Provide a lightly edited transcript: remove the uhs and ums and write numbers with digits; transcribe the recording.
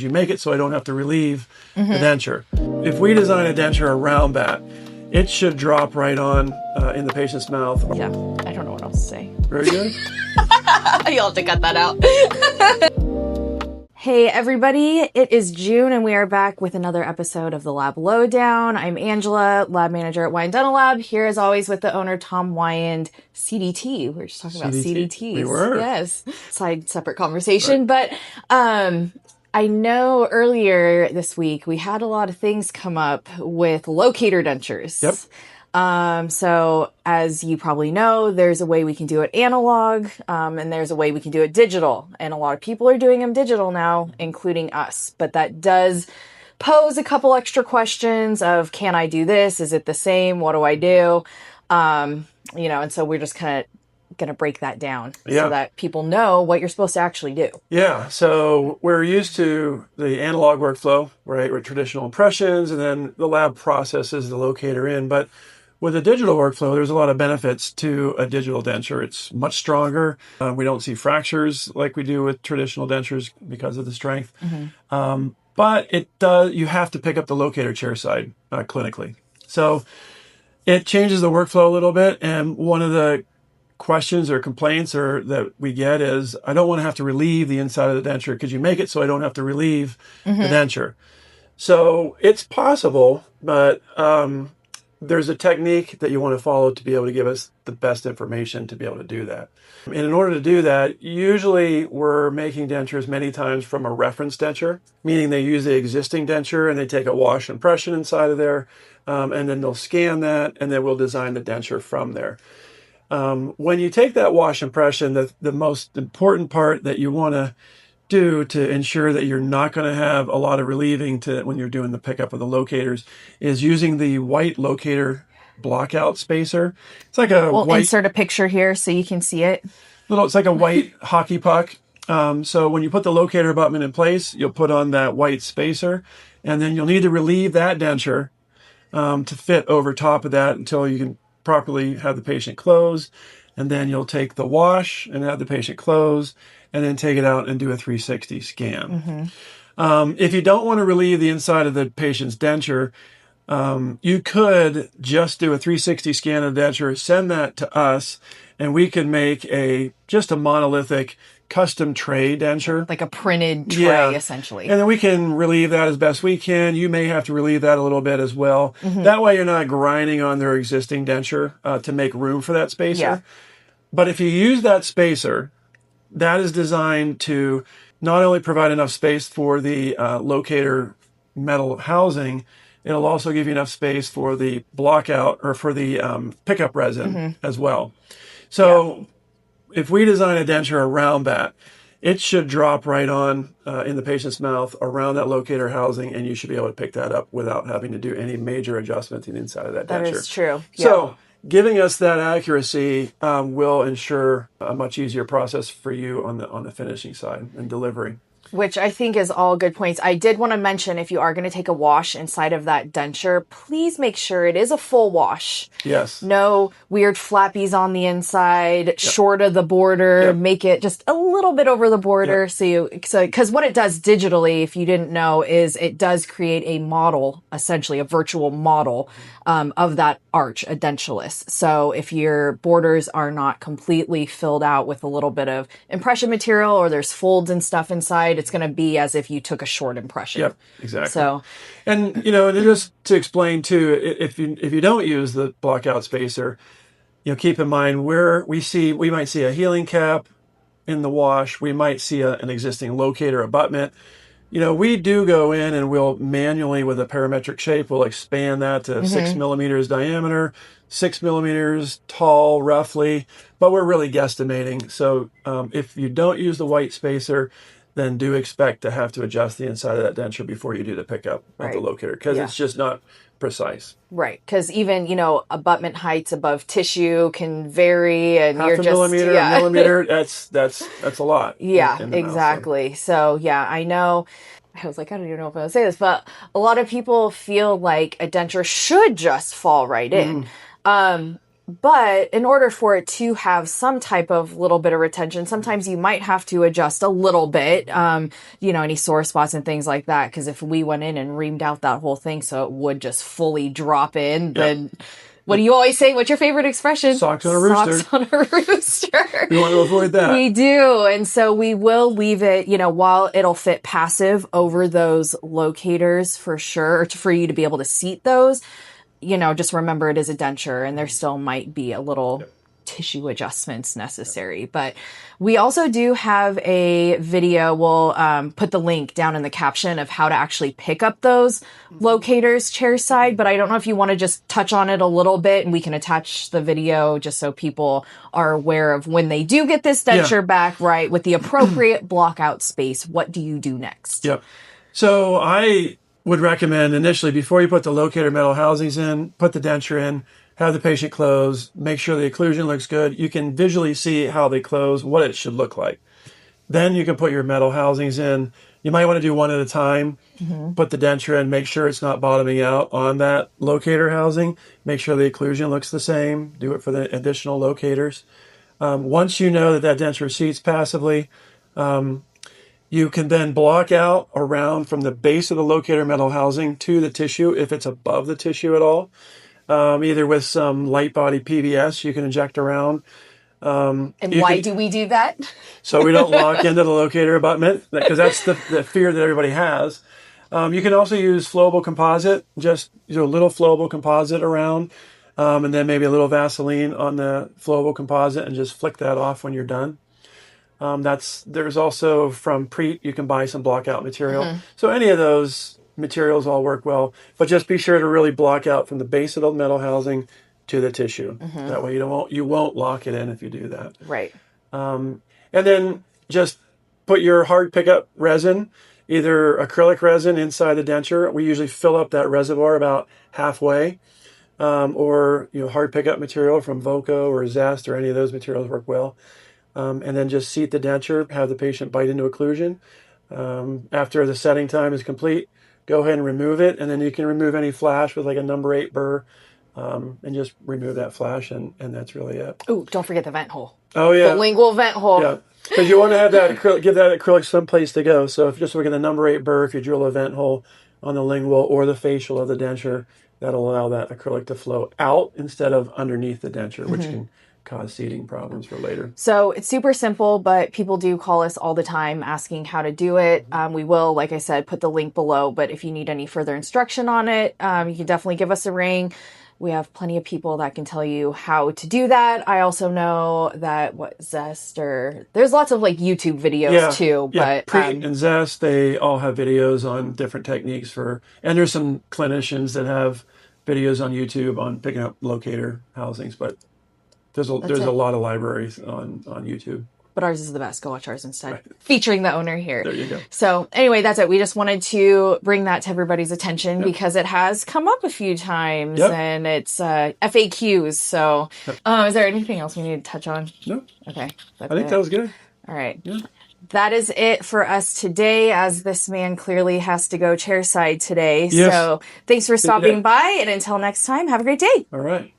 You make it so I don't have to relieve the denture. If we design a denture around that, it should drop right on in the patient's mouth. Yeah, I don't know what else to say. Very good. You'll have to cut that out. Hey everybody, it is June and we are back with another episode of the Lab Lowdown. I'm Angela, lab manager at Wyand Dental Lab, here as always with the owner Tom Wyand, CDT. We were just talking about CDTs. We were. Yes. Separate conversation, right. But I know earlier this week we had a lot of things come up with locator dentures. Yep. So as you probably know, there's a way we can do it analog, and there's a way we can do it digital. And a lot of people are doing them digital now, including us. But that does pose a couple extra questions of, can I do this? Is it the same? What do I do? And so we're just kind of going to break that down so that people know what you're supposed to actually do. Yeah. So we're used to the analog workflow, right? With traditional impressions, and then the lab processes the locator in. But with a digital workflow, there's a lot of benefits to a digital denture. It's much stronger. We don't see fractures like we do with traditional dentures because of the strength. But it does. You have to pick up the locator chair side clinically. So it changes the workflow a little bit. And one of the questions or complaints that we get is, I don't want to have to relieve the inside of the denture. Could you make it so I don't have to relieve the denture? So it's possible, but there's a technique that you want to follow to be able to give us the best information to be able to do that. And in order to do that, usually we're making dentures many times from a reference denture, meaning they use the existing denture and they take a wash impression inside of there, and then they'll scan that, and then we'll design the denture from there. When you take that wash impression, the most important part that you want to do to ensure that you're not going to have a lot of relieving when you're doing the pickup of the locators is using the white locator blockout spacer. It's like a We'll white... insert a picture here so you can see it. It's like a white hockey puck. So when you put the locator abutment in place, you'll put on that white spacer, and then you'll need to relieve that denture to fit over top of that until you can properly have the patient close. And then you'll take the wash and have the patient close, and then take it out and do a 360 scan. If you don't want to relieve the inside of the patient's denture, you could just do a 360 scan of the denture, send that to us, and we can make just a monolithic custom tray denture. Like a printed tray, essentially. And then we can relieve that as best we can. You may have to relieve that a little bit as well. That way you're not grinding on their existing denture to make room for that spacer. Yeah. But if you use that spacer, that is designed to not only provide enough space for the locator metal housing, it'll also give you enough space for the blockout or for the pickup resin as well. So if we design a denture around that, it should drop right on in the patient's mouth around that locator housing, and you should be able to pick that up without having to do any major adjustment to the inside of that denture. That is true. So giving us that accuracy will ensure a much easier process for you on the finishing side and delivery. Which I think is all good points. I did want to mention, if you are going to take a wash inside of that denture, please make sure it is a full wash. Yes. No weird flappies on the inside, short of the border. Make it just a little bit over the border. Because what it does digitally, if you didn't know, is it does create a model, essentially a virtual model of that arch, a dentulus. So if your borders are not completely filled out with a little bit of impression material, or there's folds and stuff inside, it's going to be as if you took a short impression. Yep, exactly. So, and just to explain too, if you don't use the blockout spacer, keep in mind we might see a healing cap in the wash. We might see an existing locator abutment. We do go in and we'll manually, with a parametric shape, we'll expand that to 6 millimeters diameter, 6 millimeters tall, roughly, but we're really guesstimating. So if you don't use the white spacer, then do expect to have to adjust the inside of that denture before you do the pickup of the locator, because it's just not precise. Right, because even, abutment heights above tissue can vary, and Half you're a just... millimeter, a millimeter, that's a lot. Yeah, in the exactly. Mouth, so I know... I was like, I don't even know if I would say this, but a lot of people feel like a denture should just fall right in. But in order for it to have some type of little bit of retention, sometimes you might have to adjust a little bit, any sore spots and things like that. Because if we went in and reamed out that whole thing so it would just fully drop in, then what do you always say? What's your favorite expression? Socks on a rooster. Socks on a rooster. We want to avoid that. We do. And so we will leave it, while it'll fit passive over those locators for sure, for you to be able to seat those. Just remember it is a denture and there still might be a little tissue adjustments necessary. But we also do have a video. We'll put the link down in the caption of how to actually pick up those locators chairside. But I don't know if you want to just touch on it a little bit and we can attach the video just so people are aware of when they do get this denture back, right, with the appropriate block out space. What do you do next? Yep. So I would recommend initially, before you put the locator metal housings in, put the denture in, have the patient close, make sure the occlusion looks good. You can visually see how they close, what it should look like. Then you can put your metal housings in. You might want to do one at a time. Put the denture in, make sure it's not bottoming out on that locator housing. Make sure the occlusion looks the same. Do it for the additional locators. Once you know that denture seats passively, you can then block out around from the base of the locator metal housing to the tissue if it's above the tissue at all. Either with some light body PVS you can inject around. And why do we do that? So we don't lock into the locator abutment, because that's the fear that everybody has. You can also use flowable composite, just a little flowable composite around, and then maybe a little Vaseline on the flowable composite and just flick that off when you're done. There's also from Preet, you can buy some block out material. So any of those materials all work well, but just be sure to really block out from the base of the metal housing to the tissue. That way you won't lock it in if you do that. Right. And then just put your hard pickup resin, either acrylic resin inside the denture. We usually fill up that reservoir about halfway, or hard pickup material from Voco or Zest or any of those materials work well. And then just seat the denture, have the patient bite into occlusion. After the setting time is complete, go ahead and remove it, and then you can remove any flash with like a number 8 burr, and just remove that flash, and that's really it. Oh, don't forget the vent hole. Oh yeah, the lingual vent hole. Yeah, because you want to have that acrylic, give that acrylic some place to go. So if you just look at the number 8 burr, if you drill a vent hole on the lingual or the facial of the denture, that'll allow that acrylic to flow out instead of underneath the denture, which can cause seating problems for later. So it's super simple, but people do call us all the time asking how to do it. We will, like I said, put the link below, but if you need any further instruction on it, you can definitely give us a ring. We have plenty of people that can tell you how to do that. I also know that Zest, or there's lots of like YouTube videos too. But Preet and Zest, they all have videos on different techniques and there's some clinicians that have videos on YouTube on picking up locator housings, but there's a lot of libraries on YouTube. But ours is the best. Go watch ours instead. Right. Featuring the owner here. There you go. So anyway, that's it. We just wanted to bring that to everybody's attention because it has come up a few times and it's FAQs. So is there anything else we need to touch on? No. Okay. I think that was good. All right. Yeah. That is it for us today, as this man clearly has to go chairside today. Yes. So thanks for stopping by, and until next time, have a great day. All right.